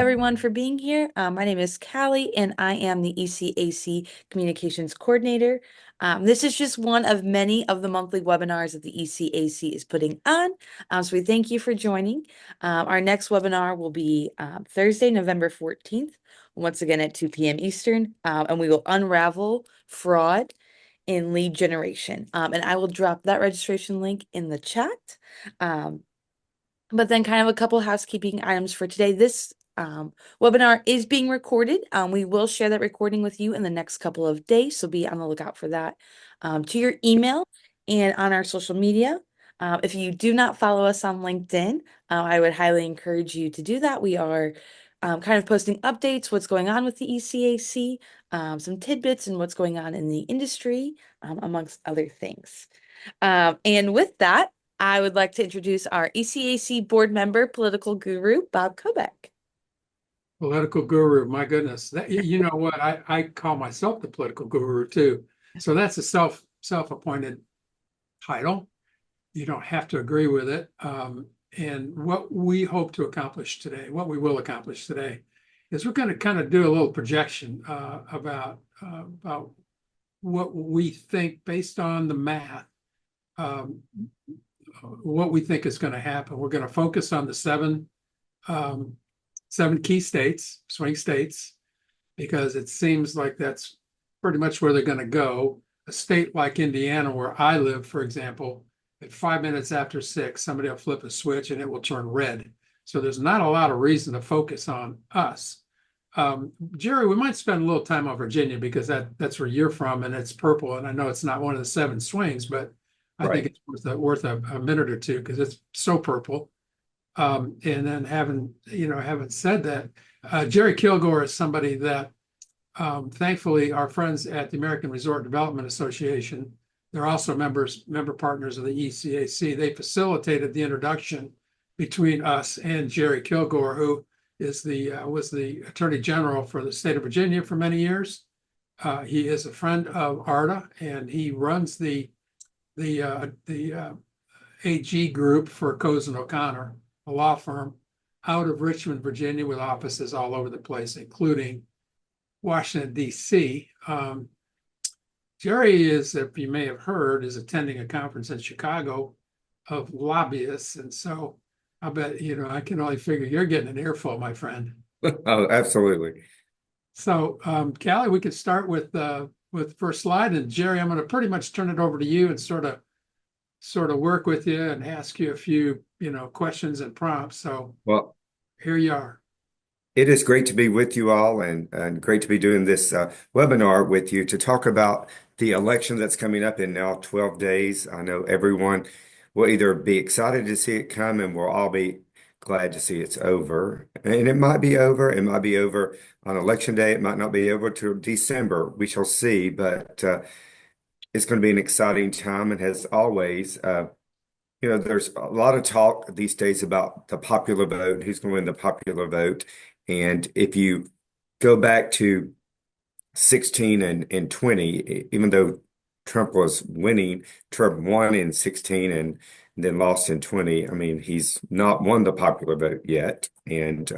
everyone for being here. My name is Callie and I am the ECAC Communications Coordinator. This is just one of many of the monthly webinars that the ECAC is putting on. So we thank you for joining. Our next webinar will be Thursday, November 14th, once again at 2 p.m. Eastern, and we will unravel fraud in lead generation. And I will drop that registration link in the chat. But then kind of a couple housekeeping items for today. This webinar is being recorded. We will share that recording with you in the next couple of days, so be on the lookout for that to your email and on our social media. If you do not follow us on LinkedIn, I would highly encourage you to do that. We are kind of posting updates, what's going on with the ECAC, some tidbits and what's going on in the industry, amongst other things. And with that, I would like to introduce our ECAC board member, political guru, Bob Kobeck. Political guru, my goodness. You know what? I call myself the political guru too. So that's a self-appointed title. You don't have to agree with it. And what we hope to accomplish today, what we will accomplish today, is we're going to kind of do a little projection about what we think based on the math, what we think is going to happen. We're going to focus on the seven key states, swing states, because it seems like that's pretty much where they're going to go. A state like Indiana, where I live, for example, at 5 minutes after 6, somebody will flip a switch and it will turn red. So there's not a lot of reason to focus on us. Jerry, we might spend a little time on Virginia because that's where you're from and it's purple. And I know it's not one of the 7 swings, but I think it's worth a minute or two because it's so purple. And then having said that, Jerry Kilgore is somebody that thankfully our friends at the American Resort Development Association, they're also member partners of the ECAC. They facilitated the introduction between us and Jerry Kilgore, who is was the Attorney General for the state of Virginia for many years. He is a friend of ARDA, and he runs the AG group for Coase and O'Connor, a law firm out of Richmond, Virginia, with offices all over the place, including Washington, D.C. Jerry is, if you may have heard, is attending a conference in Chicago of lobbyists. And so I bet, I can only figure you're getting an earful, my friend. Oh, absolutely. So, Callie, we could start with the first slide. And Jerry, I'm going to pretty much turn it over to you and sort of work with you and ask you a few, questions and prompts. So, Well, here you are. it is great to be with you all and great to be doing this webinar with you to talk about the election that's coming up in now 12 days. I know everyone will either be excited to see it come and we'll all be glad to see it's over. And it might be over. It might be over on election day. It might not be over till December. We shall see. But it's going to be an exciting time. And as always, there's a lot of talk these days about the popular vote, who's going to win the popular vote. And if you go back to 16 and 20, even though Trump was winning, Trump won in 16 and then lost in 20. I mean, he's not won the popular vote yet. And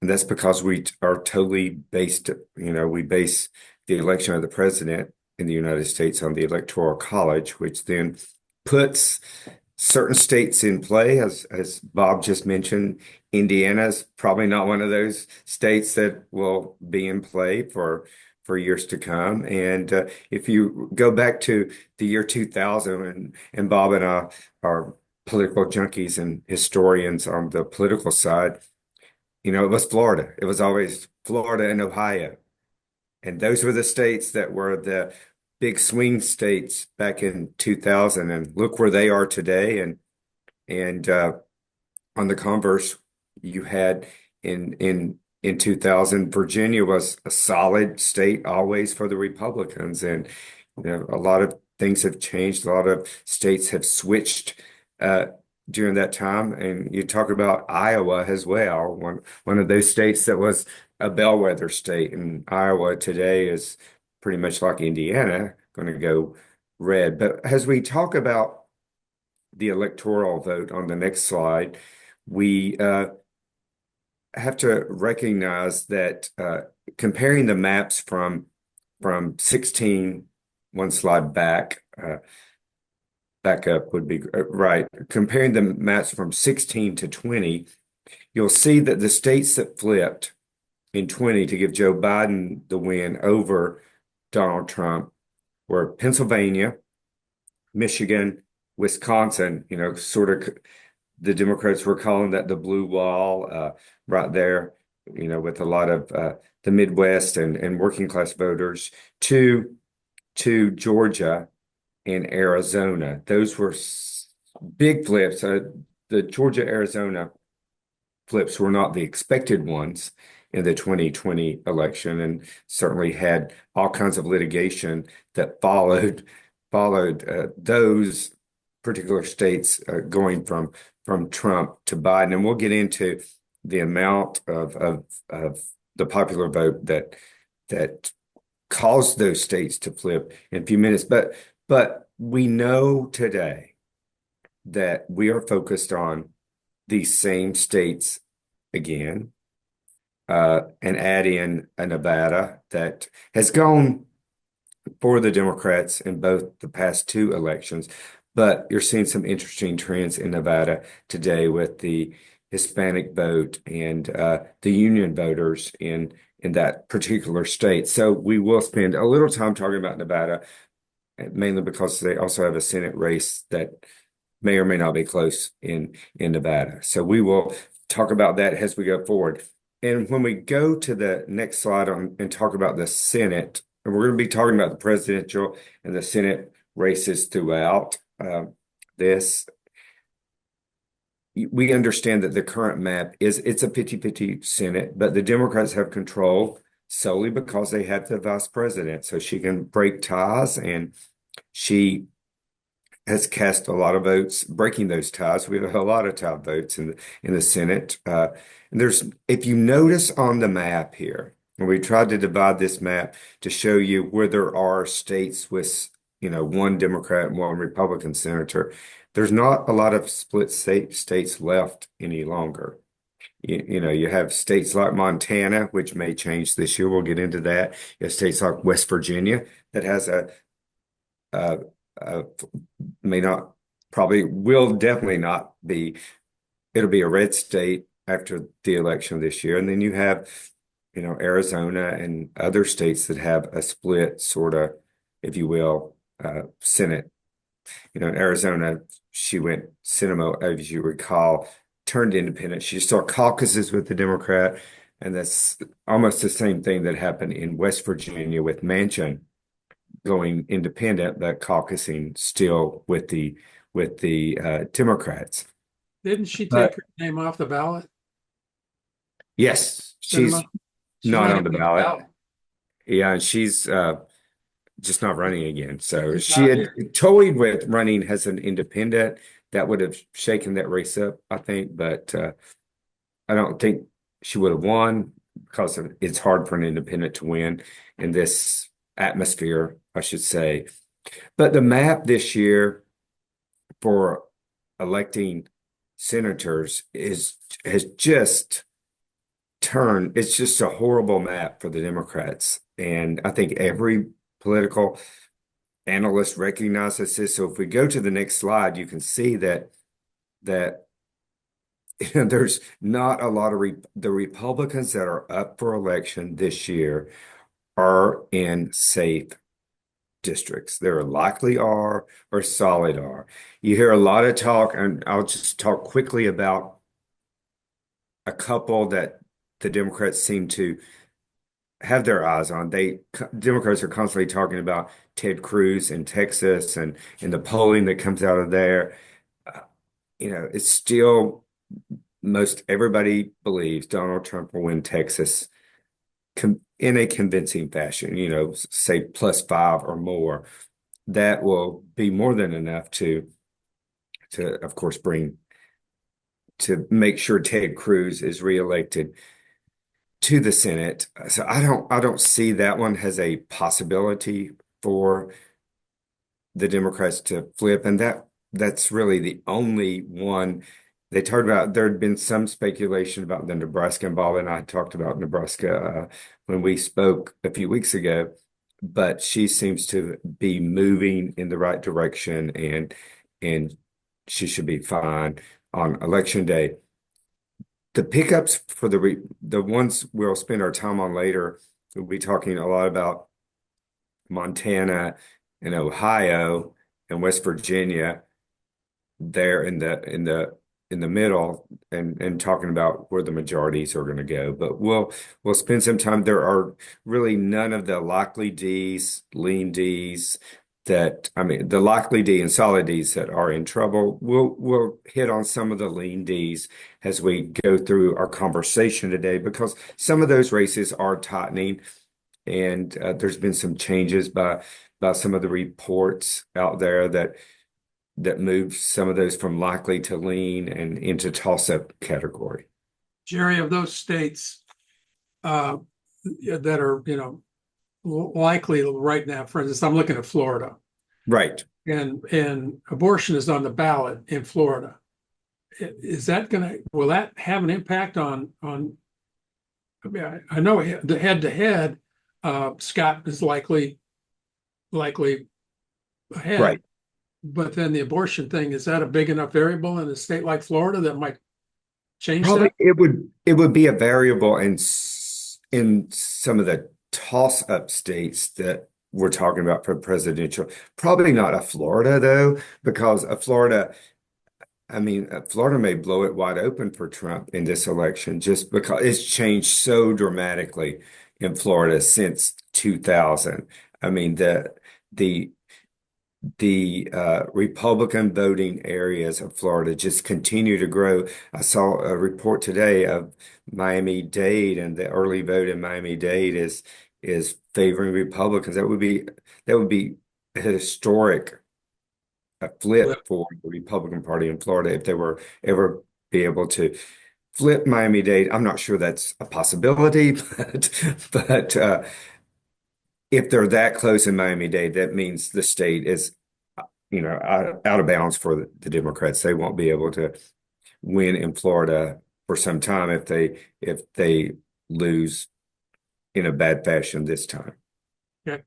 that's because we are totally based, we base the election of the president in the United States on the Electoral College, which then puts certain states in play, as Bob just mentioned. Indiana is probably not one of those states that will be in play for years to come. And if you go back to the year 2000, and Bob and I are political junkies and historians on the political side, it was Florida. It was always Florida and Ohio. And those were the states that were the big swing states back in 2000, and look where they are today. And on the converse, you had in 2000, Virginia was a solid state always for the Republicans, and a lot of things have changed. A lot of states have switched during that time, and you talk about Iowa as well, one of those states that was a bellwether state, and Iowa today is pretty much like Indiana, going to go red. But as we talk about the electoral vote on the next slide, we have to recognize that comparing the maps from 16, one slide back up would be right. Comparing the maps from 16 to 20, you'll see that the states that flipped in 20 to give Joe Biden the win over Donald Trump were Pennsylvania, Michigan, Wisconsin, sort of the Democrats were calling that the blue wall, right there, with a lot of the Midwest and working class voters, to Georgia and Arizona. Those were big flips. The Georgia Arizona flips were not the expected ones in the 2020 election, and certainly had all kinds of litigation that followed those particular states going from Trump to Biden. And we'll get into the amount of the popular vote that caused those states to flip in a few minutes. But we know today that we are focused on these same states again, and add in a Nevada that has gone for the Democrats in both the past two elections. But you're seeing some interesting trends in Nevada today with the Hispanic vote and the union voters in that particular state. So we will spend a little time talking about Nevada, mainly because they also have a Senate race that may or may not be close in Nevada. So we will talk about that as we go forward. And when we go to the next slide and talk about the Senate, and we're going to be talking about the presidential and the Senate races throughout this. We understand that the current map it's a 50-50 Senate, but the Democrats have control solely because they have the vice president. So she can break ties, and she has cast a lot of votes breaking those ties. We have a lot of tie votes in the Senate. And if you notice on the map here, and we tried to divide this map to show you where there are states with, one Democrat and one Republican senator, there's not a lot of split states left any longer. You have states like Montana, which may change this year. We'll get into that. You have states like West Virginia that has a may not, probably will definitely not be, it'll be a red state after the election this year. And then you have, Arizona and other states that have a split sort of, if you will, Senate. In Arizona, she went Sinema, as you recall, turned independent. She started caucuses with the Democrat, and that's almost the same thing that happened in West Virginia with Manchin going independent, but caucusing still with the Democrats. Didn't she take But her name off the ballot? yes, she's Cinema? She's not not on the even on the ballot. ballot. Yeah, and she's just not running again. So She's she not had here. toyed with running as an independent. That would have shaken that race up, I think. But I don't think she would have won because it's hard for an independent to win in this atmosphere, I should say. But the map this year for electing senators has just turned, it's just a horrible map for the Democrats. And I think every political analyst recognizes this. So if we go to the next slide, you can see that there's not a lot of the Republicans that are up for election this year are in safe districts. There likely are or solid are. You hear a lot of talk, and I'll just talk quickly about a couple that the Democrats seem to have their eyes on. Democrats are constantly talking about Ted Cruz in Texas and the polling that comes out of there. Uh, it's still most everybody believes Donald Trump will win Texas in a convincing fashion, say +5 or more. That will be more than enough of course, to make sure Ted Cruz is reelected to the Senate. So I don't see that one as a possibility for the Democrats to flip, and that's really the only one they talked about there had been some speculation about the Nebraska involvement. I talked about Nebraska when we spoke a few weeks ago, but she seems to be moving in the right direction, and she should be fine on election day. The pickups for the ones we'll spend our time on later, we'll be talking a lot about Montana and Ohio and West Virginia there in the middle and talking about where the majorities are going to go. But we'll spend some time. There are really none of the likely D's, lean D's that I mean the likely D and solid D's that are in trouble. We'll hit on some of the lean D's as we go through our conversation today because some of those races are tightening and there's been some changes by some of the reports out there that moves some of those from likely to lean and into toss-up category. Jerry, of those states that are, likely right now, for instance, I'm looking at Florida, Right. and abortion is on the ballot in Florida. Will that have an impact I mean, I know the head-to-head, Scott is likely ahead. Right. But then the abortion thing, is that a big enough variable in a state like Florida that might change Probably that? it would be a variable in some of the toss-up states that we're talking about for presidential. Probably not a Florida though, because a Florida, I mean, Florida may blow it wide open for Trump in this election just because it's changed so dramatically in Florida since 2000. I mean, the Republican voting areas of Florida just continue to grow. I saw a report today of Miami-Dade, and the early vote in Miami-Dade is favoring Republicans. That would be a historic Well, flip for the Republican Party in Florida if they were ever be able to flip Miami-Dade. I'm not sure that's a possibility, but if they're that close in Miami-Dade, that means the state is, out of bounds for the Democrats. They won't be able to win in Florida for some time if they lose in a bad fashion this time. okay.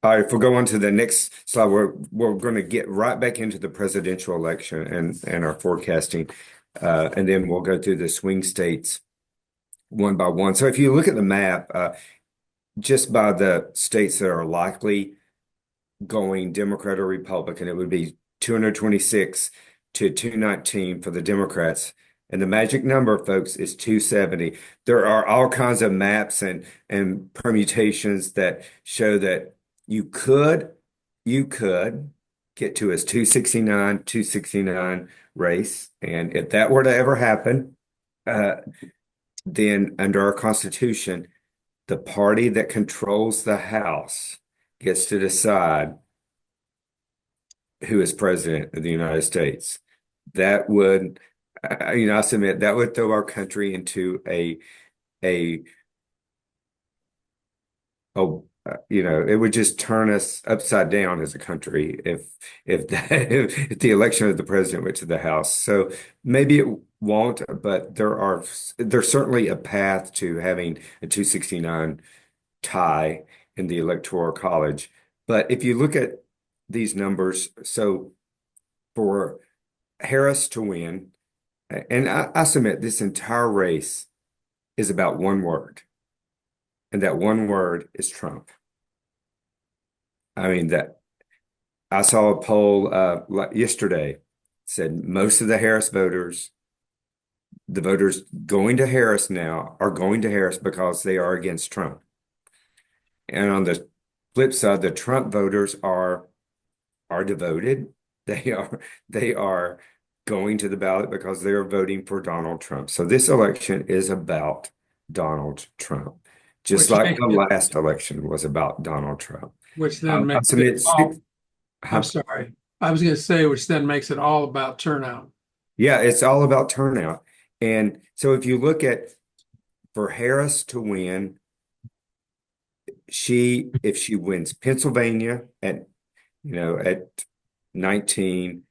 All right, if we go on to the next slide, we're going to get right back into the presidential election and our forecasting, and then we'll go through the swing states one by one. So if you look at the map, just by the states that are likely going Democrat or Republican, it would be 226 to 219 for the Democrats. And the magic number, folks, is 270. There are all kinds of maps and permutations that show that you could get to as 269 race. And if that were to ever happen, then under our Constitution, the party that controls the House gets to decide who is president of the United States. That would, I submit that would throw our country into a it would just turn us upside down as a country if the election of the president went to the House. So maybe it won't, but there's certainly a path to having a 269 tie in the Electoral College. But if you look at these numbers, so for Harris to win, and I submit this entire race is about one word, and that one word is Trump. I mean that I saw a poll yesterday said most of the voters going to Harris now are going to Harris because they are against Trump. And on the flip side, the Trump voters are devoted. They are going to the ballot because they're voting for Donald Trump. So this election is about Donald Trump, just Which like makes the it, last election was about Donald Trump. which then I makes it submit all, six. I'm sorry. I was going to say, which then makes it all about turnout. Yeah, it's all about turnout. And so if you look at for Harris to win, if she wins Pennsylvania at 19,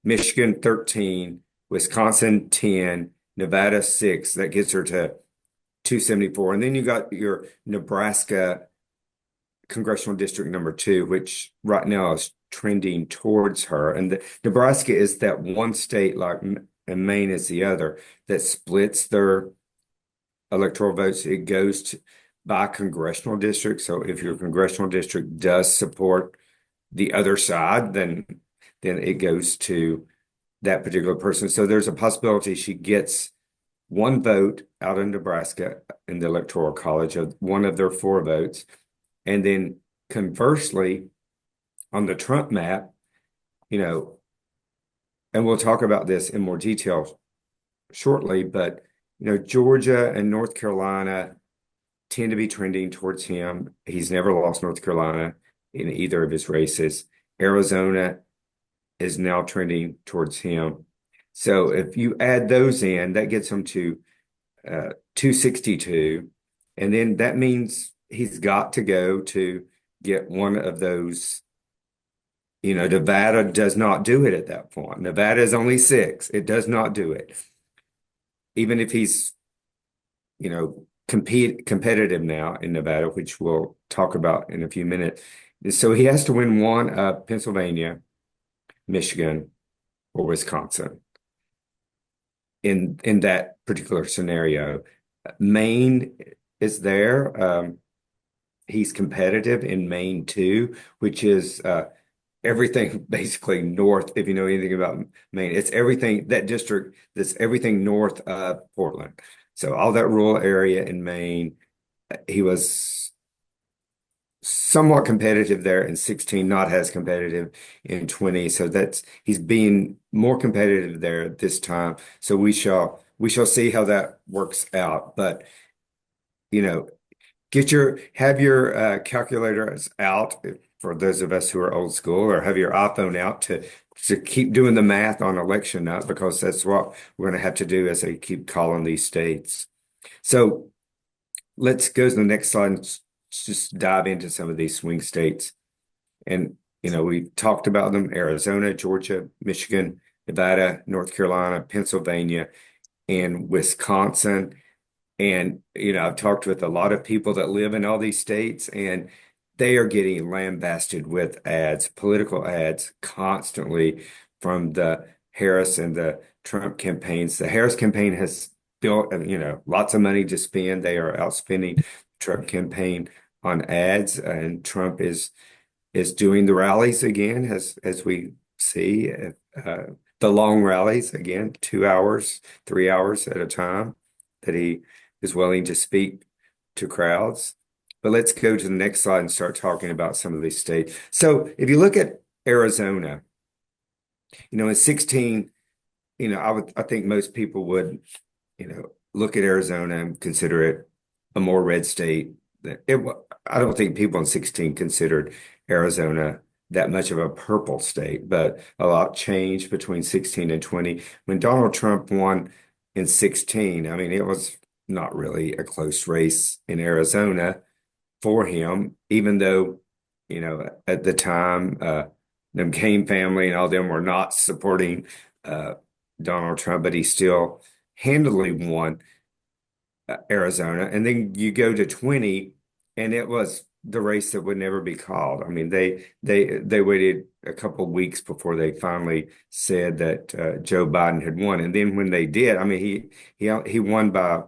Michigan 13, Wisconsin 10, Nevada 6. That gets her to 274. And then you got your Nebraska congressional district number 2, which right now is trending towards her. And Nebraska is that one state, like and Maine is the other, that splits their electoral votes. It goes by congressional district. So if your congressional district does support the other side, then it goes to that particular person. So there's a possibility she gets one vote out of Nebraska in the Electoral College of one of their 4 votes. And then conversely, on the Trump map, you know, and we'll talk about this in more detail shortly, but Georgia and North Carolina tend to be trending towards him. He's never lost North Carolina in either of his races. Arizona is now trending towards him. So if you add those in, that gets him to 262. And then that means he's got to go to get one of those. Nevada does not do it at that point. Nevada is only 6. It does not do it. Even if he's, competitive now in Nevada, which we'll talk about in a few minutes. So he has to win one of Pennsylvania, Michigan, or Wisconsin in that particular scenario. Maine is there. He's competitive in Maine too, which is everything basically north. If you know anything about Maine, it's everything, that district that's everything north of Portland. So all that rural area in Maine, he was somewhat competitive there in 16, not as competitive in 20. So he's being more competitive there this time. So we shall see how that works out. But have your calculators out for those of us who are old school, or have your iPhone out to keep doing the math on election night, because that's what we're going to have to do as they keep calling these states. So let's go to the next slide and just dive into some of these swing states. And, we talked about them: Arizona, Georgia, Michigan, Nevada, North Carolina, Pennsylvania, and Wisconsin. And, I've talked with a lot of people that live in all these states, and they are getting lambasted with ads, political ads, constantly from the Harris and the Trump campaigns. The Harris campaign has built, lots of money to spend. They are outspending the Trump campaign on ads, and Trump is doing the rallies again, as we see, the long rallies again, 2 hours, 3 hours at a time, that he is willing to speak to crowds. But let's go to the next slide and start talking about some of these states. So if you look at Arizona, in 16, I think most people would, look at Arizona and consider it a more red state. I don't think people in 16 considered Arizona that much of a purple state, but a lot changed between 16 and 20. When Donald Trump won in 16, I mean, it was not really a close race in Arizona for him, even though, at the time, the McCain family and all them were not supporting Donald Trump, but he still handily won Arizona. And then you go to 20, and it was the race that would never be called. I mean, they waited a couple of weeks before they finally said that Joe Biden had won. And then when they did, I mean, he won by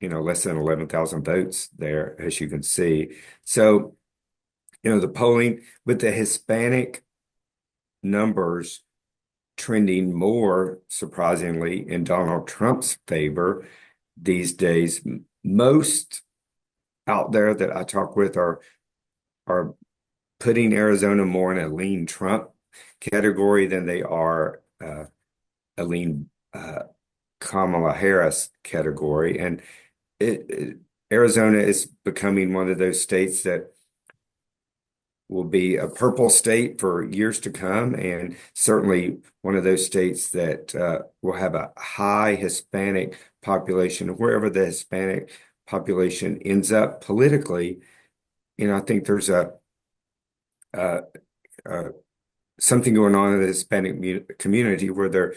less than 11,000 votes there, as you can see. So, the polling with the Hispanic numbers trending more, surprisingly, in Donald Trump's favor these days. Most out there that I talk with are putting Arizona more in a lean Trump category than they are a lean Kamala Harris category. And Arizona is becoming one of those states that will be a purple state for years to come, and certainly one of those states that will have a high Hispanic population. Wherever the Hispanic population ends up politically, I think there's a something going on in the Hispanic community where they're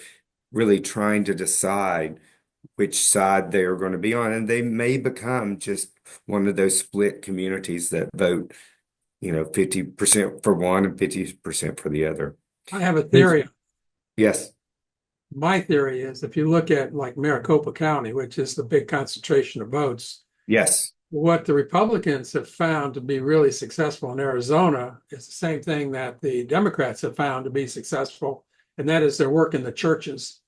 really trying to decide which side they are going to be on, and they may become just one of those split communities that vote, 50% for one and 50% for the other. I have a theory. Yes, My theory is if you look at like Maricopa County, which is the big concentration of votes, yes, what the Republicans have found to be really successful in Arizona is the same thing that the Democrats have found to be successful, and that is their work in the churches.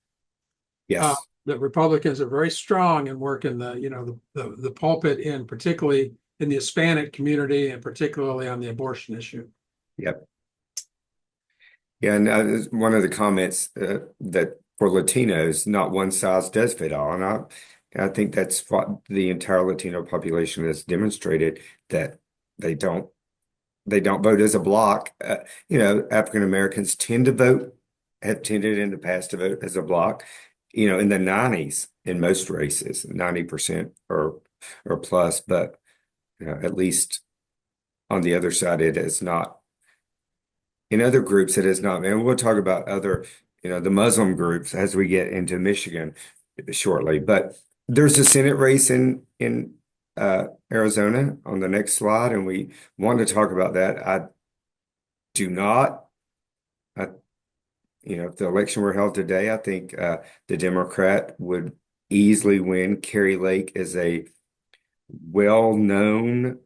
yes. The Republicans are very strong in working the pulpit in particularly in the Hispanic community and particularly on the abortion issue. Yep. Yeah, and one of the comments that for Latinos, not one size does fit all, and I think that's what the entire Latino population has demonstrated that they don't they don't vote as a block. African Americans tend to vote, have tended in the past to vote as a block. In the 90s in most races, 90% or plus, but at least on the other side, it is not. In other groups, it is not. And we'll talk about other, the Muslim groups as we get into Michigan shortly. But there's a Senate race in Arizona on the next slide, and we want to talk about that. I do not. I, if the election were held today, I think the Democrat would easily win. Carrie Lake is a well-known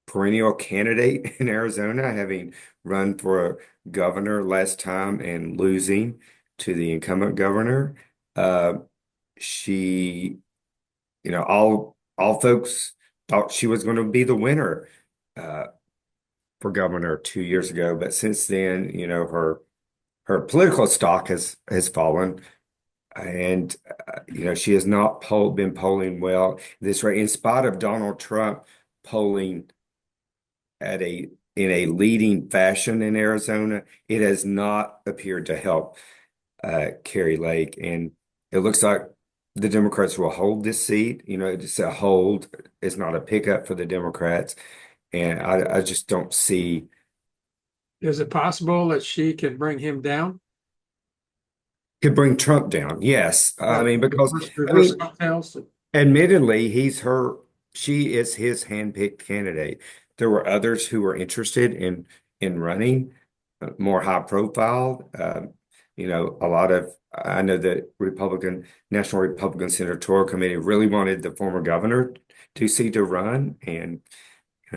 perennial candidate in Arizona, having run for governor last time and losing to the incumbent governor. She, all folks thought she was going to be the winner uh, for governor 2 years ago, but since then, her political stock has fallen. And she has not been polling well this rate, in spite of Donald Trump polling in a leading fashion in Arizona. It has not appeared to help Carrie Lake, and it looks like the Democrats will hold this seat. It's a hold. It's not a pickup for the Democrats, and I just don't see. Is it possible that she can bring him down? Could bring Trump down. Yes, I Or mean because I reverse mean, cocktails? admittedly, she is his handpicked candidate. There were others who were interested in running, more high profile. I know that National Republican Senatorial Committee really wanted the former governor to see to run, and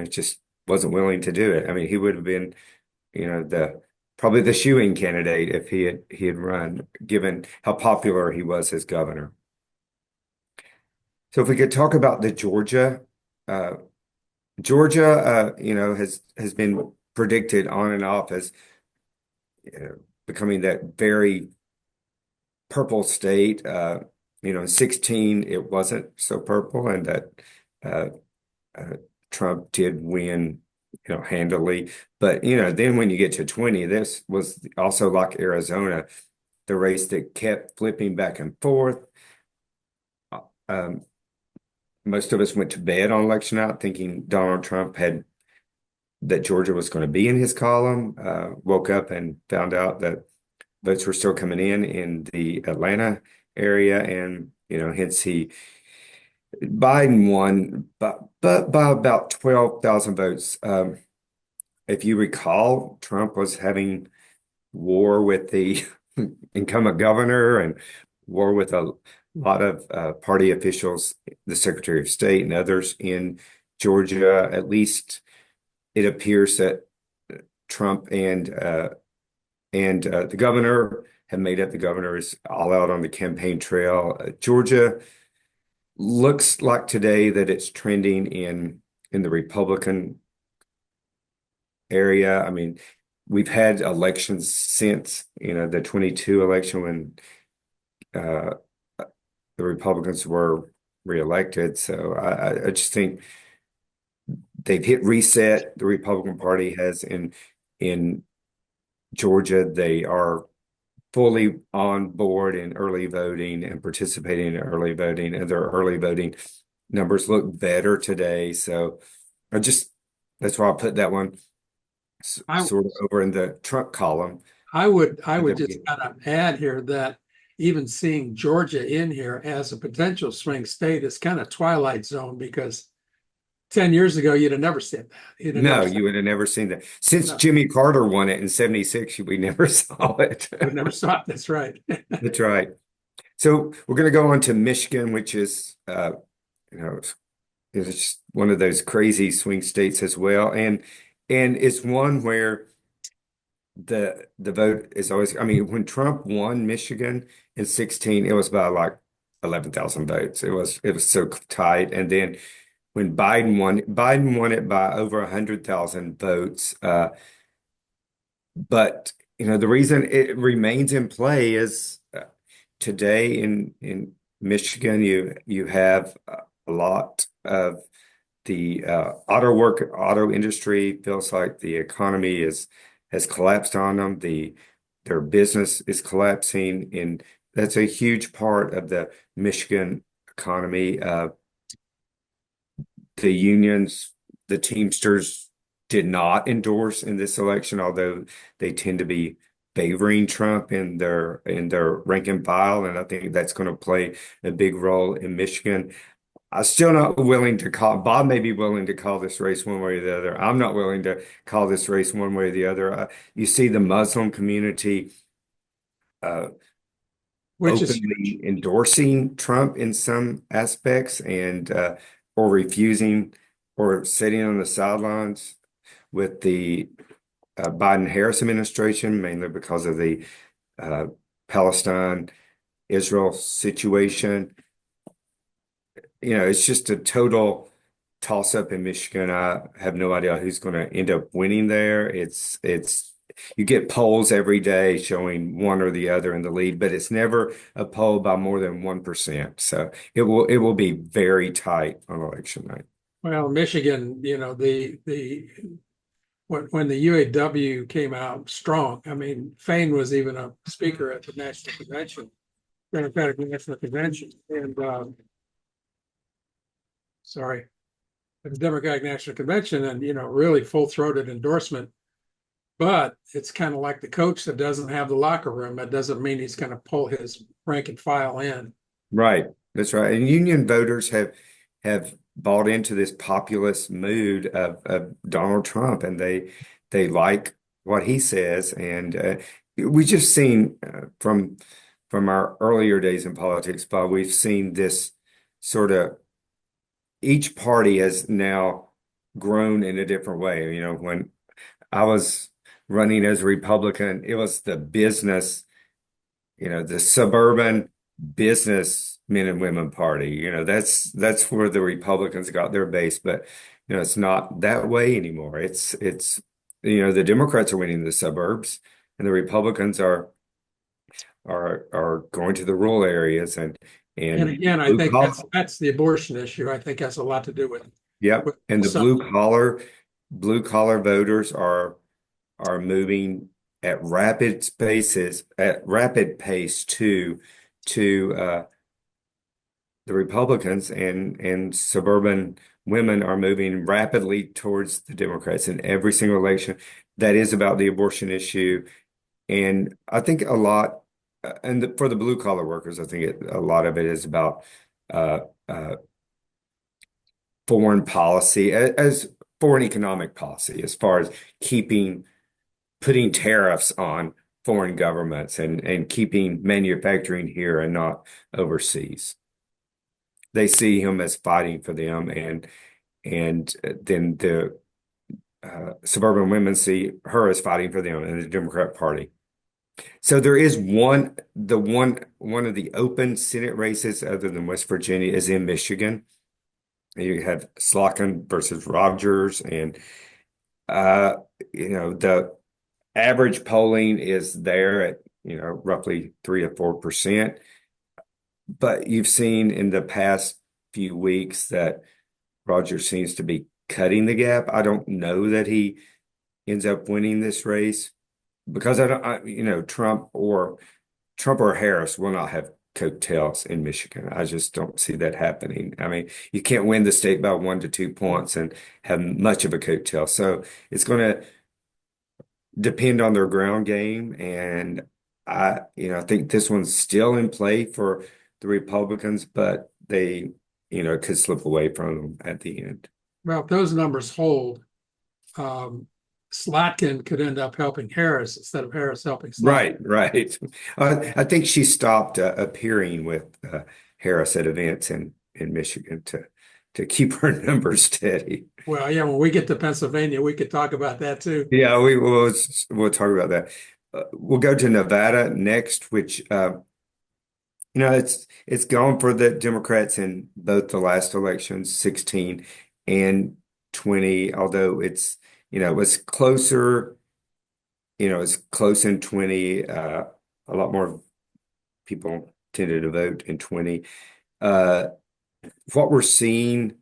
just wasn't willing to do it. I mean, he would have been, the probably the shoo-in candidate if he had run, given how popular he was as governor. So if we could talk about the uh, Georgia, has been predicted on and off as becoming that very purple state. In 16, it wasn't so purple, and that uh, uh, Trump did win, handily. But then when you get to 20, this was also like Arizona, the race that kept flipping back and forth. Um, Most of us went to bed on election night thinking Donald Trump had that Georgia was going to be in his column. Woke up and found out that votes were still coming in the Atlanta area, and hence Biden won, but by about 12,000 votes. If you recall, Trump was having war with the incumbent governor and war with a lot of party officials, the Secretary of State and others in Georgia. At least it appears that Trump and the governor have made up. The governor is all out on the campaign trail. Georgia looks like today that it's trending in the Republican area. I mean, we've had elections since, the 22 election when uh, the Republicans were reelected. So I just think they've hit reset. The Republican Party has in Georgia. They are fully on board in early voting and participating in early voting, and their early voting numbers look better today. So I just that's why I put that one I sort of over in the Trump column I at the would just beginning. kind of add here that even seeing Georgia in here as a potential swing state is kind of twilight zone because 10 years ago you'd have never said that. You'd have No, never said you would have never seen that. Since no, Jimmy Carter won it in 76, we never saw it. would never saw it. That's right. That's right. So we're going to go on to Michigan, which is, you know, it's one of those crazy swing states as well. And it's one where the vote is always, I mean, when Trump won Michigan in 16, it was by like 11,000 votes. It was so tight. And then when Biden won it by over 100,000 votes. But the reason it remains in play is today in Michigan, you have a lot of the auto industry feels like the economy has collapsed on them. Their business is collapsing, and that's a huge part of the Michigan economy. The unions, the Teamsters did not endorse in this election, although they tend to be favoring Trump in their rank and file, and I think that's going to play a big role in Michigan. I'm still not willing to call. Bob may be willing to call this race one way or the other. I'm not willing to call this race one way or the other. You see the Muslim community uh, Which is openly endorsing Trump in some aspects and or refusing or sitting on the sidelines with the Biden-Harris administration, mainly because of the uh, Palestine-Israel situation. It's just a total toss-up in Michigan. I have no idea who's going to end up winning there. It's you get polls every day showing one or the other in the lead, but it's never a poll by more than 1%. So it will be very tight on election night. well, Michigan, the when the UAW came out strong. I mean, Fain was even a speaker at the National Convention, Democratic National Convention, and sorry, at the Democratic National Convention, and really full-throated endorsement. But it's kind of like the coach that doesn't have the locker room. That doesn't mean he's going to pull his rank and file in. Right. That's right. And union voters have bought into this populist mood of Donald Trump, and they like what he says. And we just seen from our earlier days in politics, Bob, we've seen this sort of each party has now grown in a different way. When I was running as a Republican, it was the business, the suburban business men and women party. That's where the Republicans got their base, but it's not that way anymore. It's the Democrats are winning the suburbs and the Republicans are going to the rural areas And and again, I blue think collar. that's the abortion issue. I think has a lot to do Yep. with And the some. blue collar voters are moving at rapid pace to the Republicans, and suburban women are moving rapidly towards the Democrats in every single election. That is about the abortion issue. And I think a lot, for the blue collar workers, I think a lot of it is about uh, uh, foreign policy, as foreign economic policy, as far as putting tariffs on foreign governments and keeping manufacturing here and not overseas. They see him as fighting for them, and then the suburban women see her as fighting for them in the Democrat Party. So there is one of the open Senate races other than West Virginia is in Michigan. You have Slotkin versus Rogers, and uh, the average polling is there at roughly 3 to 4%. But you've seen in the past few weeks that Rogers seems to be cutting the gap. I don't know that he ends up winning this race because I don't, Trump or Harris will not have coattails in Michigan. I just don't see that happening. I mean, you can't win the state by 1 to 2 points and have much of a coattail. So it's going to depend on their ground game. And I think this one's still in play for the Republicans, but they, could slip away from them at the end. Well, if those numbers hold, um, Slatkin could end up helping Harris instead of Harris helping Slatkin. Right, right. I think she stopped appearing with Harris at events in Michigan to keep her numbers steady. Well, yeah, when we get to Pennsylvania, we could talk about that too. Yeah, we'll talk about that. We'll go to Nevada next, which it's gone for the Democrats in both the last elections, 16 and 20, although it was closer, it's close in 20. A lot more people tended to vote in 20. Uh, what we're seeing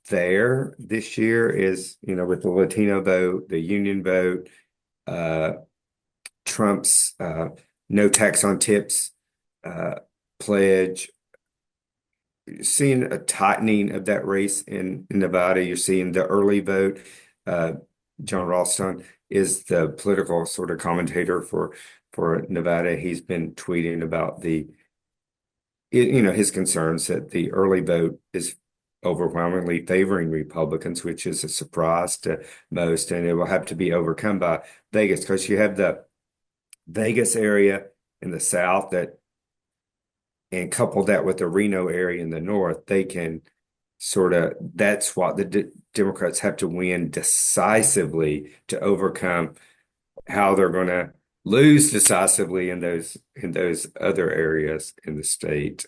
there this year is, with the Latino vote, the union vote, uh, Trump's no tax on tips pledge. You're seeing a tightening of that race in Nevada. You're seeing the early vote. Uh, John Ralston is the political sort of commentator for Nevada. He's been tweeting about his concerns that the early vote is overwhelmingly favoring Republicans, which is a surprise to most, and it will have to be overcome by Vegas because you have the Vegas area in the south and couple that with the Reno area in the north, they can that's what the Democrats have to win decisively to overcome how they're going to lose decisively in those other areas in the state.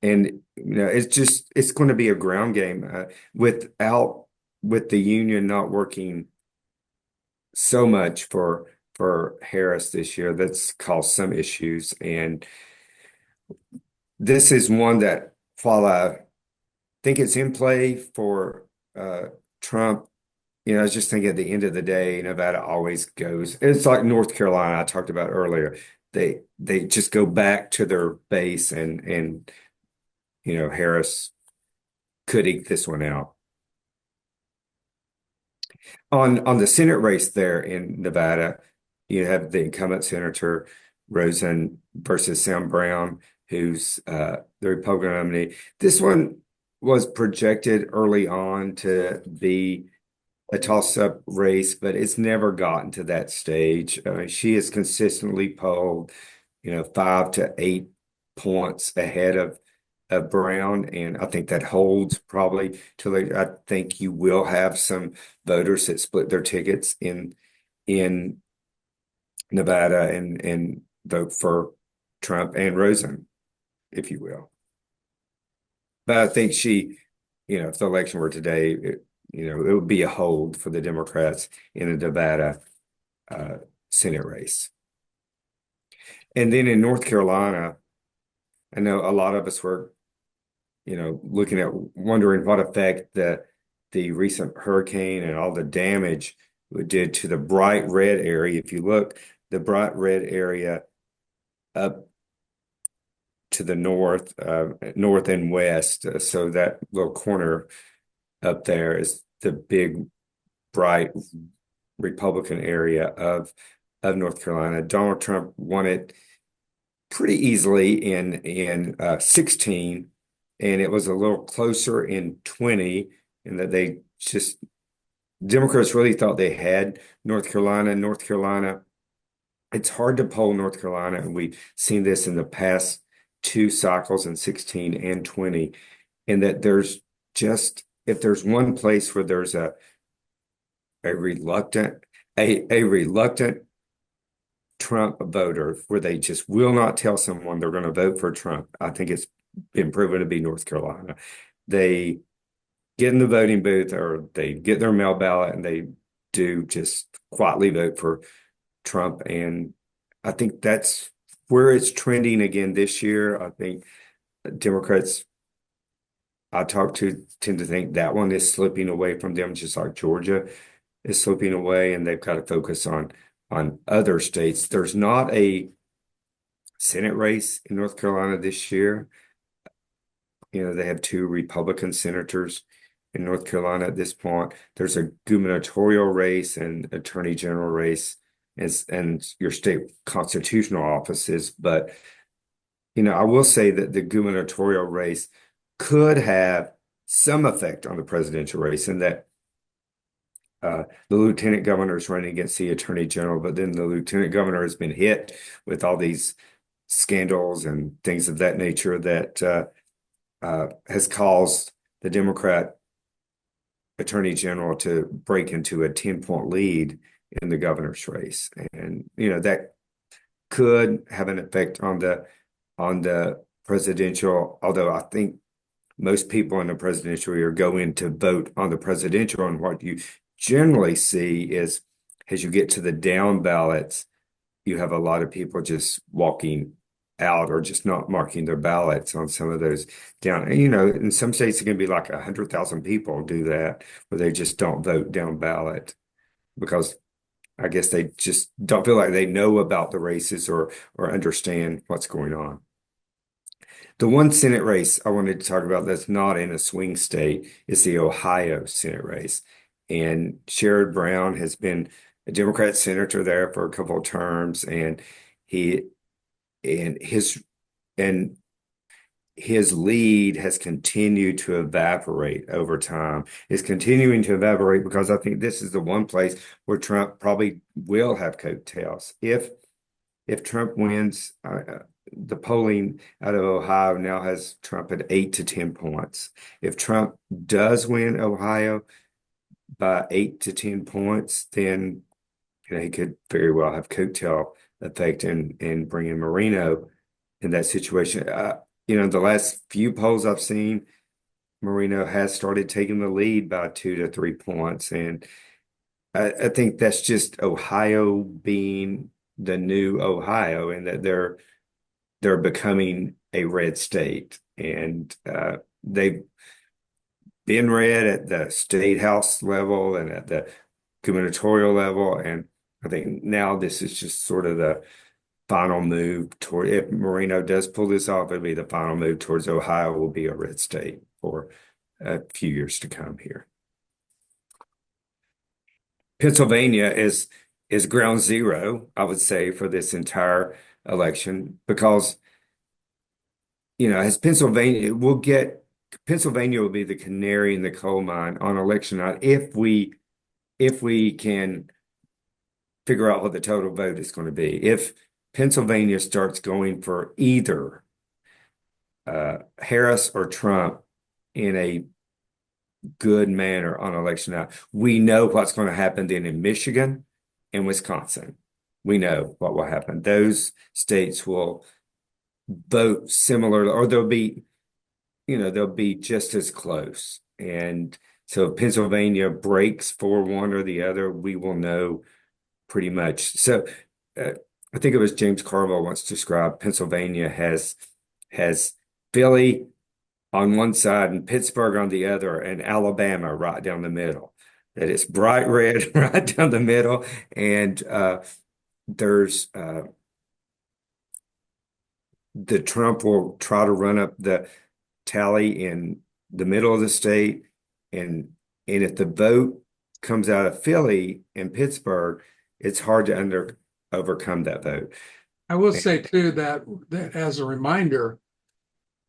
And it's going to be a ground game with the union not working so much for Harris this year. That's caused some issues. And this is one that while I think it's in play for Trump, I was just thinking at the end of the day, Nevada always goes. It's like North Carolina I talked about earlier. They just go back to their base and Harris could eke this one out. On the Senate race there in Nevada, you have the incumbent Senator Rosen versus Sam Brown, who's the Republican nominee. This one was projected early on to be a toss-up race, but it's never gotten to that stage. She is consistently polled, 5 to 8 points ahead of Brown, and I think that holds probably till I think you will have some voters that split their tickets in Nevada and vote for Trump and Rosen, if you will. But I think if the election were today, it would be a hold for the Democrats in the Nevada Senate race. And then in North Carolina, I know a lot of us were, looking at wondering what effect the recent hurricane and all the damage did to the bright red area. If you look, the bright red area up to the north and west, so that little corner up there is the big, bright Republican area of North Carolina. Donald Trump won it pretty easily in 16, and it was a little closer in 20, and that Democrats really thought they had North Carolina. North Carolina, it's hard to poll North Carolina, and we've seen this in the past two cycles in 16 and 20, and that if there's one place where there's a reluctant Trump voter where they just will not tell someone they're going to vote for Trump, I think it's been proven to be North Carolina. They get in the voting booth or they get their mail ballot and they do just quietly vote for Trump. And I think that's where it's trending again this year. I think Democrats I talk to tend to think that one is slipping away from them, just like Georgia is slipping away, and they've got to focus on other states. There's not a Senate race in North Carolina this year. They have two Republican senators in North Carolina at this point. There's a gubernatorial race and attorney general race and your state constitutional offices. But, I will say that the gubernatorial race could have some effect on the presidential race, and that the lieutenant governor is running against the attorney general, but then the lieutenant governor has been hit with all these scandals and things of that nature that has caused the Democrat attorney general to break into a 10-point lead in the governor's race. And, that could have an effect on the presidential, although I think most people in the presidential are going to vote on the presidential. And what you generally see is as you get to the down ballots, you have a lot of people just walking out or just not marking their ballots on some of those down. And, in some states, it can be like 100,000 people do that, where they just don't vote down ballot because I guess they just don't feel like they know about the races or understand what's going on. The one Senate race I wanted to talk about that's not in a swing state is the Ohio Senate race. And Sherrod Brown has been a Democrat senator there for a couple of terms, and he and and his lead has continued to evaporate over time. It's continuing to evaporate because I think this is the one place where Trump probably will have coattails. If Trump wins, the polling out of Ohio now has Trump at 8 to 10 points. If Trump does win Ohio by 8 to 10 points, then he could very well have coattail effect in bringing Marino in that situation. The last few polls I've seen, Marino has started taking the lead by 2 to 3 points, and I think that's just Ohio being the new Ohio, and that they're becoming a red state, and they've been red at the state house level and at the gubernatorial level, and I think now this is just sort of the final move toward, if Marino does pull this off, it'll be the final move towards Ohio will be a red state for a few years to come here. Pennsylvania is ground zero, I would say, for this entire election because, as Pennsylvania will be the canary in the coal mine on election night if we can figure out what the total vote is going to be. If Pennsylvania starts going for either Harris or Trump in a good manner on election night, we know what's going to happen then in Michigan and Wisconsin. We know what will happen. Those states will vote similar, or they'll be just as close. And so if Pennsylvania breaks for one or the other, we will know pretty much. So I think it was James Carville once described Pennsylvania has Philly on one side and Pittsburgh on the other, and Alabama right down the middle. That it's bright red right down the middle, and there's the Trump will try to run up the tally in the middle of the state, and if the vote comes out of Philly and Pittsburgh, it's hard to overcome that vote. I will say too that as a reminder,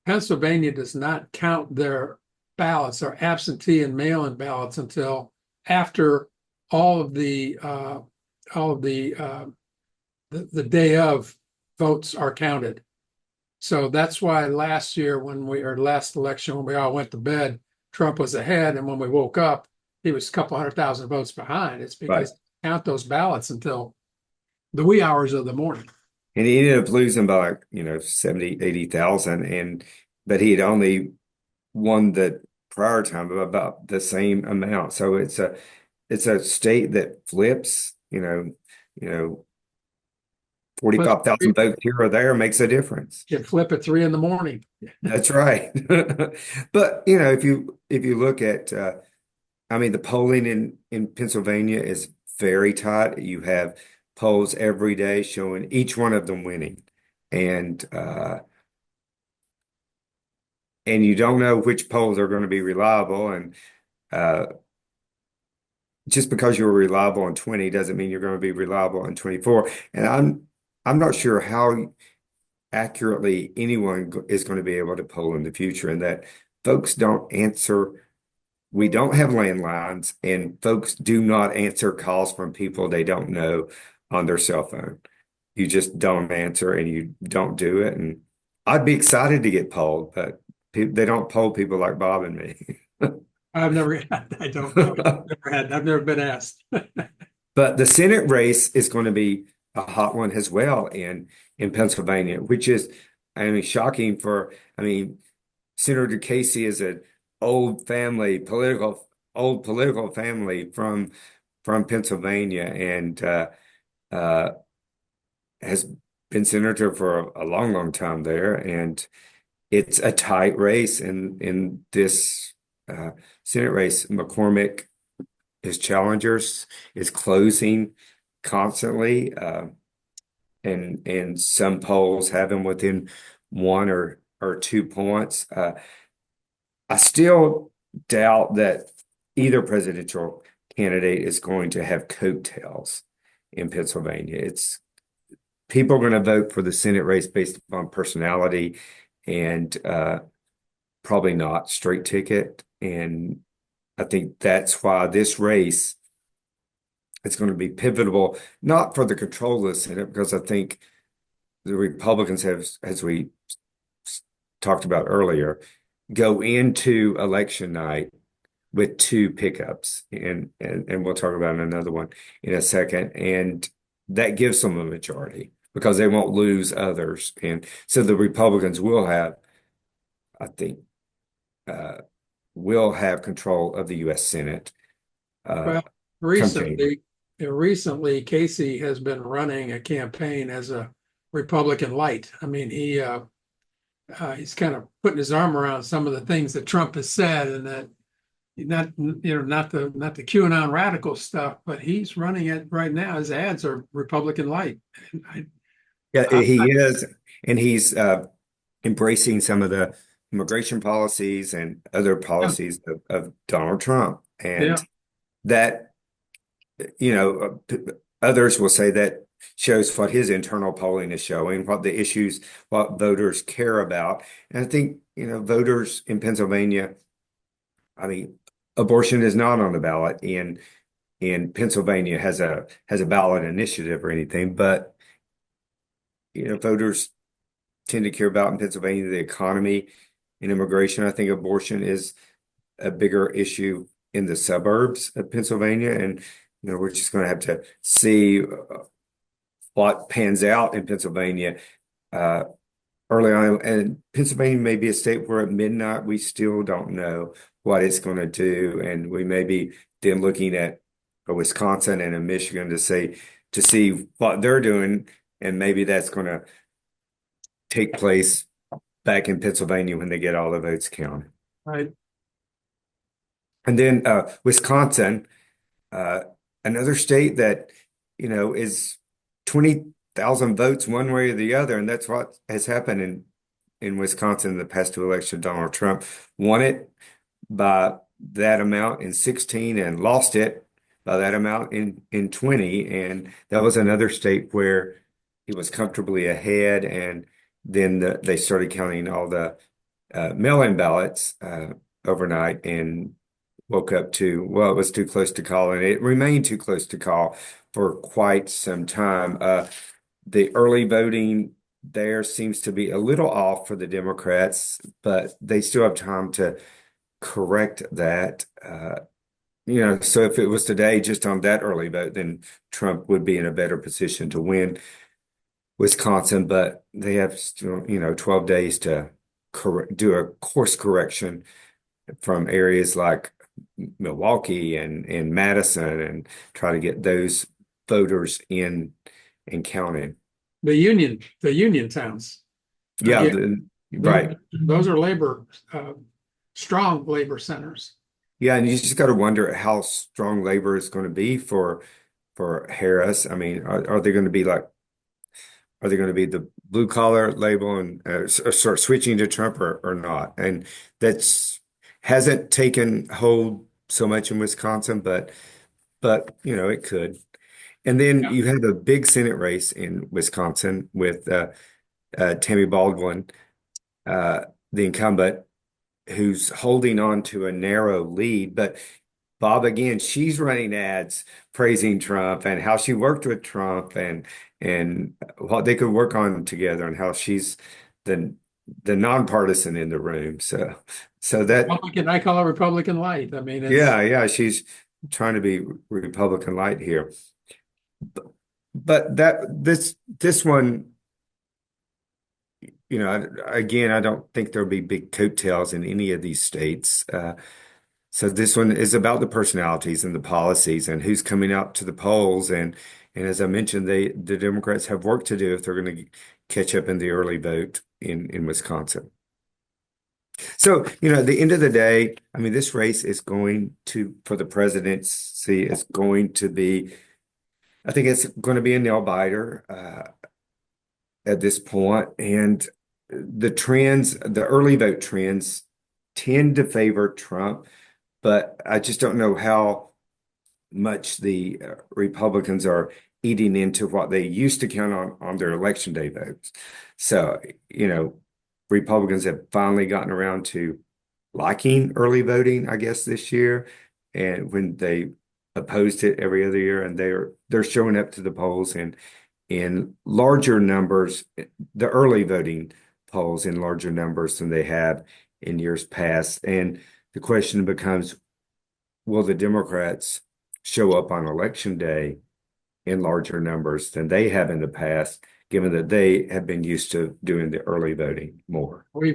Pennsylvania does not count their ballots, their absentee and mail-in ballots, until after all of the day of votes are counted. So that's why last election, when we all went to bed, Trump was ahead, and when we woke up, he was a couple 100,000 votes behind. It's because Right. they count those ballots until the wee hours of the morning. And he ended up losing by, 70, 80,000. But he had only won the prior time by about the same amount. So it's a state that flips, 45,000 votes here or there makes a difference. You flip at 3 a.m. That's right. But, if you look at, the polling in Pennsylvania is very tight. You have polls every day showing each one of them winning. And you don't know which polls are going to be reliable. And uh, just because you're reliable in 20 doesn't mean you're going to be reliable in 24. And I'm not sure how accurately anyone is going to be able to poll in the future, and that folks don't answer. We don't have landlines, and folks do not answer calls from people they don't know on their cell phone. You just don't answer and you don't do it. And I'd be excited to get polled, but they don't poll people like Bob and me. I've never had, I don't know. I've never been asked. But the Senate race is going to be a hot one as well in Pennsylvania, which is, I mean, shocking for, I mean, Senator Casey is an old political family from Pennsylvania, and uh, has been senator for a long, long time there. And it's a tight race in this Senate race. McCormick, his challengers, is closing constantly, and some polls have him within 1 or 2 points. I still doubt that either presidential candidate is going to have coattails in Pennsylvania. It's people are going to vote for the Senate race based upon personality and probably not straight ticket. And I think that's why this race is going to be pivotal, not for the control of the Senate, because I think the Republicans have, as we talked about earlier, go into election night with two pickups, and we'll talk about another one in a second, and that gives them a majority because they won't lose others, and so the Republicans will have, I think, uh, will have control of the U.S. Senate Well, come January. recently, Casey has been running a campaign as a Republican light. I mean, he's kind of putting his arm around some of the things that Trump has said, and that not the QAnon radical stuff, but he's running it right now. His ads are Republican light. And Yeah, I, he is, and he's embracing some of the immigration policies and other yeah, policies of Donald Trump, and yeah, that, you know, others will say that shows what his internal polling is showing, what the issues, what voters care about. And I think, voters in Pennsylvania, I mean, abortion is not on the ballot in Pennsylvania has a ballot initiative or anything, but voters tend to care about in Pennsylvania the economy and immigration. I think abortion is a bigger issue in the suburbs of Pennsylvania, and we're just going to have to see what pans out in Pennsylvania uh, early on. And Pennsylvania may be a state where at midnight we still don't know what it's going to do, and we may be then looking at a Wisconsin and a Michigan to see what they're doing, and maybe that's going to take place back in Pennsylvania when they get all the votes counted. right. And then Wisconsin, uh, another state that, is 20,000 votes one way or the other. And that's what has happened in Wisconsin in the past two elections. Donald Trump won it by that amount in 16 and lost it by that amount in 20. And that was another state where he was comfortably ahead. And then they started counting all the mail-in ballots overnight and woke up to, well, it was too close to call, and it remained too close to call for quite some time. The early voting there seems to be a little off for the Democrats, but they still have time to correct that. So if it was today just on that early vote, then Trump would be in a better position to win Wisconsin, but they have still, 12 days to do a course correction from areas like Milwaukee and Madison, and try to get those voters in and counted. The union towns. Yeah, Again, right. those are strong labor centers. Yeah, and you just got to wonder how strong labor is going to be for Harris. I mean, are they going to be like, are they going to be the blue collar label and switching to Trump or not? And that's hasn't taken hold so much in Wisconsin, but it could. And then Yeah. you have a big Senate race in Wisconsin with Tammy Baldwin, uh, the incumbent, who's holding on to a narrow lead. But Bob, again, she's running ads praising Trump and how she worked with Trump and what they could work on together and how she's the the nonpartisan in the room. So that Republican, I call it Republican light. I mean, it's yeah, she's trying to be Republican light here. But this one, again, I don't think there'll be big coattails in any of these states. So this one is about the personalities and the policies and who's coming out to the polls. And as I mentioned, the Democrats have work to do if they're going to catch up in the early vote in Wisconsin. So, at the end of the day, I mean, this race is going to, for the presidency, is going to be, I think it's going to be a nail biter at this point. And the early vote trends tend to favor Trump, but I just don't know how much the Republicans are eating into what they used to count on their election day votes. So, Republicans have finally gotten around to liking early voting, I guess, this year, and when they opposed it every other year, and they're showing up to the polls in larger numbers, the early voting polls in larger numbers than they have in years past. And the question becomes, will the Democrats show up on election day in larger numbers than they have in the past, given that they have been used to doing the early voting more? we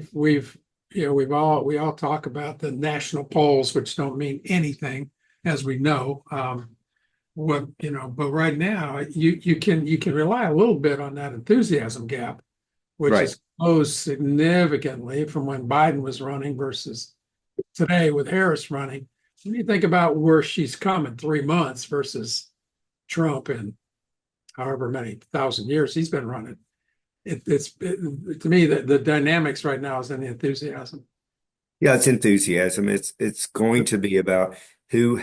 all talk about the national polls, which don't mean anything, as we know. But right now you can rely a little bit on that enthusiasm gap, which Right. has closed significantly from when Biden was running versus today with Harris running. When you think about where she's come in 3 months versus Trump in however many thousand years he's been running, to me the dynamics right now is in the enthusiasm. Yeah, it's enthusiasm. It's going to be about who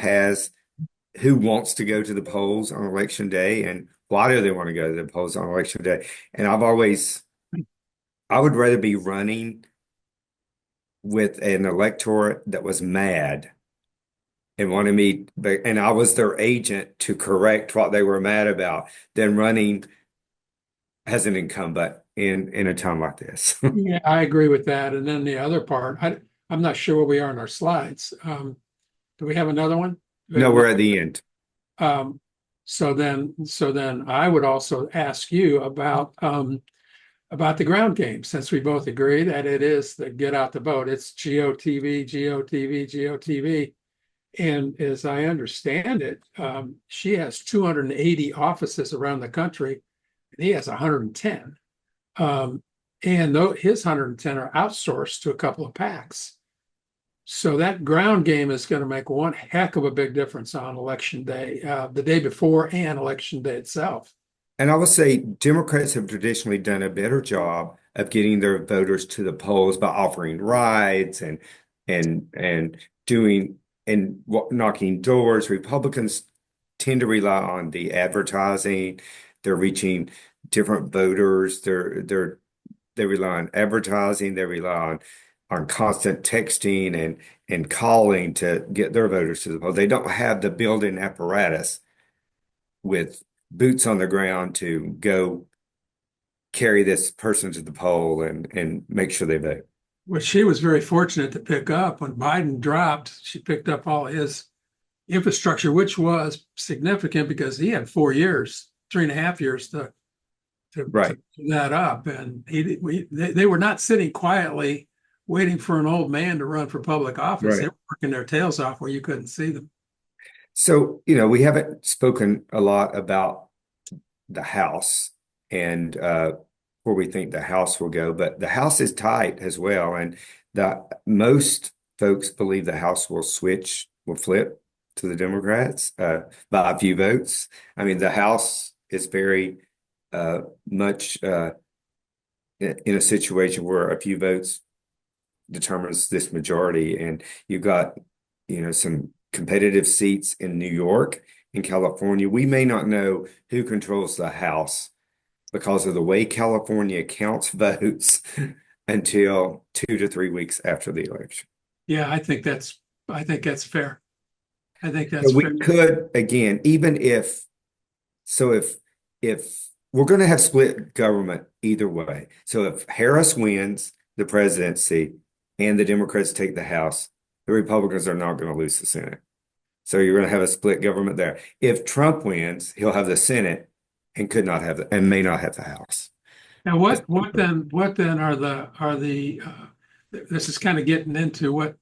wants to go to the polls on election day and why do they want to go to the polls on election day. And I would rather be running with an electorate that was mad and wanted me, and I was their agent to correct what they were mad about than running as an incumbent in a time like this. Yeah, I agree with that. And then the other part, I'm not sure where we are in our slides. Do we have another one? Do we have No, we're another? at the end. So then I would also ask you about the ground game, since we both agree that it is the get out the vote. It's GOTV, GOTV, GOTV. And as I understand it, she has 280 offices around the country, and he has 110. And though his 110 are outsourced to a couple of PACs. So that ground game is going to make one heck of a big difference on election day, the day before and election day itself. And I would say Democrats have traditionally done a better job of getting their voters to the polls by offering rides and doing and knocking doors. Republicans tend to rely on the advertising. They're reaching different voters. They rely on advertising. They rely on constant texting and calling to get their voters to the poll. They don't have the built-in apparatus with boots on the ground to go carry this person to the poll and make sure they vote. Well, she was very fortunate to pick up when Biden dropped. She picked up all his infrastructure, which was significant because he had 4 years, 3.5 years to Right, do that up, and they were not sitting quietly waiting for an old man to run for public office. They right. were working their tails off where you couldn't see them. So, we haven't spoken a lot about the House and where we think the House will go, but the House is tight as well. And most folks believe the House will flip to the Democrats by a few votes. I mean, the House is very much in a situation where a few votes determines this majority, and you've got some competitive seats in New York and California. We may not know who controls the House because of the way California counts votes until 2 to 3 weeks after the election. Yeah, I think that's fair. I think So that's we fair. could, again, even if, so if we're going to have split government either way. So if Harris wins the presidency and the Democrats take the House, the Republicans are not going to lose the Senate. So you're going to have a split government there. If Trump wins, he'll have the Senate and could not have and may not have the House. Now, what then are the this is kind of getting into what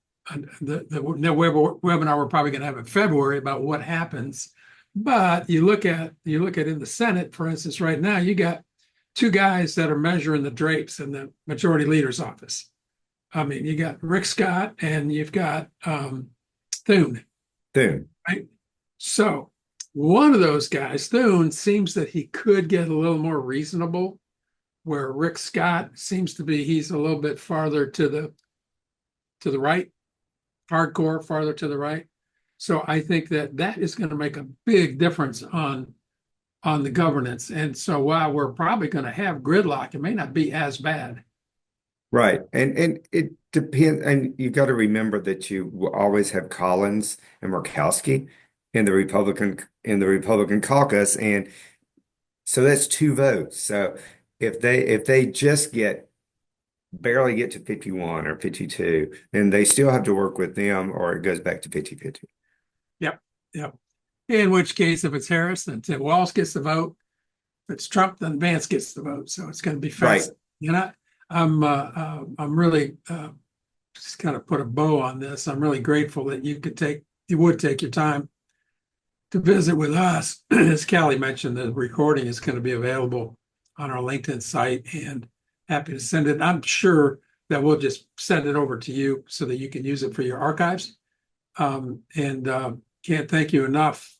the webinar we're probably going to have in February about what happens. But you look at in the Senate, for instance, right now you got two guys that are measuring the drapes in the majority leader's office. I mean, you got Rick Scott and you've got Thune, Soon. right? So one of those guys, Thune, seems that he could get a little more reasonable, where Rick Scott seems to be he's a little bit farther to the right, hardcore, farther to the right. So I think that is going to make a big difference on the governance. And so while we're probably going to have gridlock, it may not be as bad. Right. And it depends. And you got to remember that you will always have Collins and Murkowski in the Republican caucus. And so that's 2 votes. So if they just barely get to 51 or 52, then they still have to work with them or it goes back to 50-50. Yep. Yep. In which case, if it's Harris, then Tim Walz gets the vote. If it's Trump, then Vance gets the vote. So it's going to be Right. fast. You know, I'm really just kind of put a bow on this. I'm really grateful that you would take your time to visit with us. As Callie mentioned, the recording is going to be available on our LinkedIn site, and happy to send it. I'm sure that we'll just send it over to you so that you can use it for your archives. And can't thank you enough,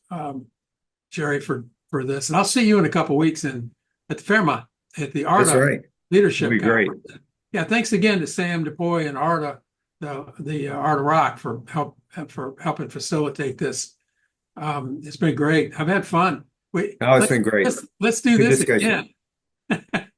Jerry, for this. And I'll see you in a couple of weeks at the Fairmont at the That's ARDA right. Leadership It'll be great. Conference. Yeah, thanks again to Sam DuPoy and ARDA, the ARDA Rock for helping facilitate this. It's been great. I've had fun. Oh, it's been great. Let's do Good this discussion. again.